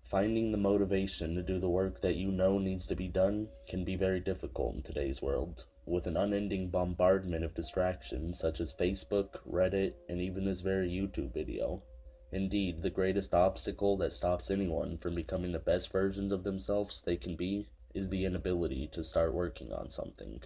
Finding the motivation to do the work that you know needs to be done can be very difficult in today's world, with an unending bombardment of distractions such as Facebook, Reddit, and even this very YouTube video. Indeed, the greatest obstacle that stops anyone from becoming the best versions of themselves they can be is the inability to start working on something.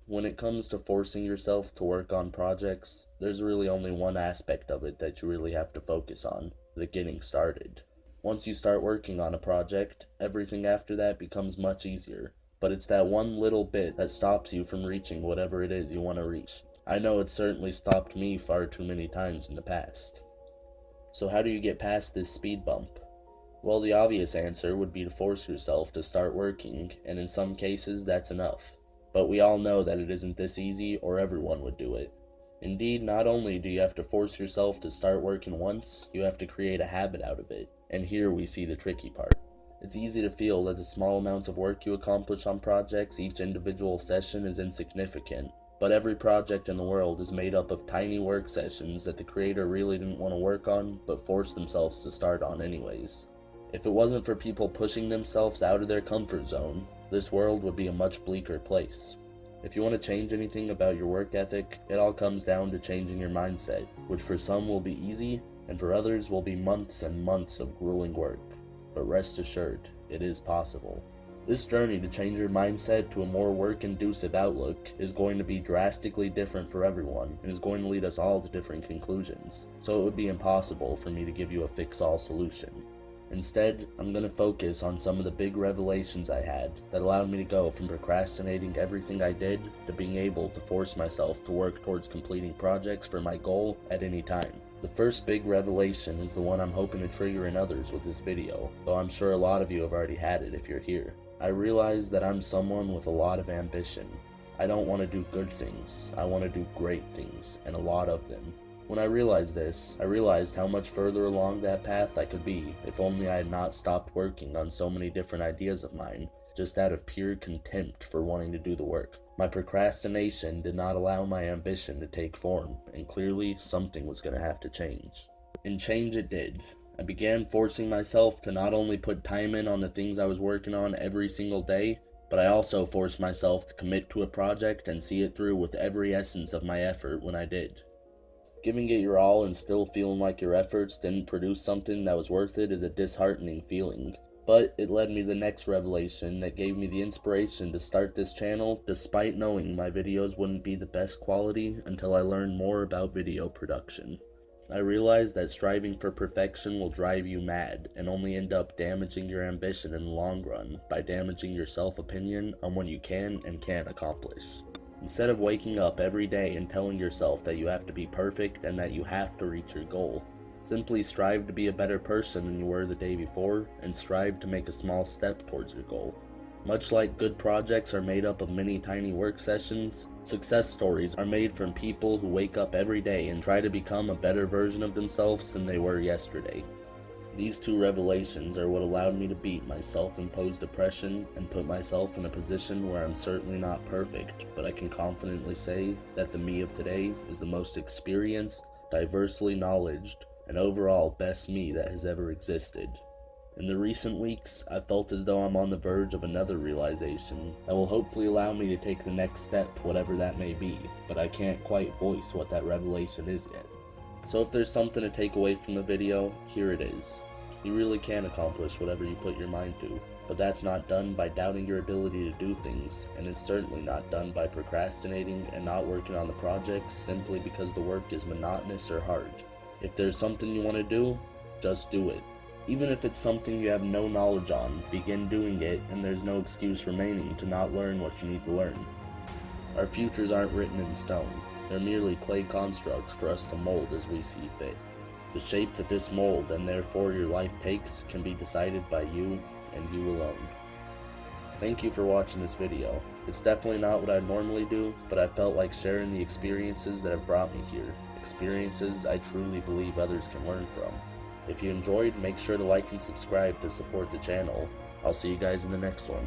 When it comes to forcing yourself to work on projects, there's really only one aspect of it that you really have to focus on: the getting started. Once you start working on a project, everything after that becomes much easier, but it's that one little bit that stops you from reaching whatever it is you want to reach. I know it's certainly stopped me far too many times in the past. So how do you get past this speed bump? Well, the obvious answer would be to force yourself to start working, and in some cases that's enough. But we all know that it isn't this easy, or everyone would do it. Indeed, not only do you have to force yourself to start working once, you have to create a habit out of it. And here we see the tricky part. It's easy to feel that the small amounts of work you accomplish on projects each individual session is insignificant, but every project in the world is made up of tiny work sessions that the creator really didn't want to work on, but forced themselves to start on anyways. If it wasn't for people pushing themselves out of their comfort zone, this world would be a much bleaker place. If you want to change anything about your work ethic, it all comes down to changing your mindset, which for some will be easy, and for others will be months and months of grueling work. But rest assured, it is possible. This journey to change your mindset to a more work-inducive outlook is going to be drastically different for everyone, and is going to lead us all to different conclusions, so it would be impossible for me to give you a fix-all solution. Instead, I'm going to focus on some of the big revelations I had that allowed me to go from procrastinating everything I did to being able to force myself to work towards completing projects for my goal at any time. The first big revelation is the one I'm hoping to trigger in others with this video, though I'm sure a lot of you have already had it if you're here. I realized that I'm someone with a lot of ambition. I don't want to do good things, I want to do great things, and a lot of them. When I realized this, I realized how much further along that path I could be if only I had not stopped working on so many different ideas of mine, just out of pure contempt for wanting to do the work. My procrastination did not allow my ambition to take form, and clearly something was going to have to change. And change it did. I began forcing myself to not only put time in on the things I was working on every single day, but I also forced myself to commit to a project and see it through with every essence of my effort when I did. Giving it your all and still feeling like your efforts didn't produce something that was worth it is a disheartening feeling. But it led me to the next revelation that gave me the inspiration to start this channel, despite knowing my videos wouldn't be the best quality until I learned more about video production. I realized that striving for perfection will drive you mad and only end up damaging your ambition in the long run by damaging your self-opinion on what you can and can't accomplish. Instead of waking up every day and telling yourself that you have to be perfect and that you have to reach your goal, simply strive to be a better person than you were the day before, and strive to make a small step towards your goal. Much like good projects are made up of many tiny work sessions, success stories are made from people who wake up every day and try to become a better version of themselves than they were yesterday. These two revelations are what allowed me to beat my self-imposed depression and put myself in a position where I'm certainly not perfect, but I can confidently say that the me of today is the most experienced, diversely knowledged, and overall best me that has ever existed. In the recent weeks, I felt as though I'm on the verge of another realization that will hopefully allow me to take the next step, whatever that may be, but I can't quite voice what that revelation is yet. So if there's something to take away from the video, here it is. You really can accomplish whatever you put your mind to, but that's not done by doubting your ability to do things, and it's certainly not done by procrastinating and not working on the projects simply because the work is monotonous or hard. If there's something you want to do, just do it. Even if it's something you have no knowledge on, begin doing it, and there's no excuse remaining to not learn what you need to learn. Our futures aren't written in stone. They're merely clay constructs for us to mold as we see fit. The shape that this mold, and therefore your life takes, can be decided by you, and you alone. Thank you for watching this video. It's definitely not what I'd normally do, but I felt like sharing the experiences that have brought me here. Experiences I truly believe others can learn from. If you enjoyed, make sure to like and subscribe to support the channel. I'll see you guys in the next one.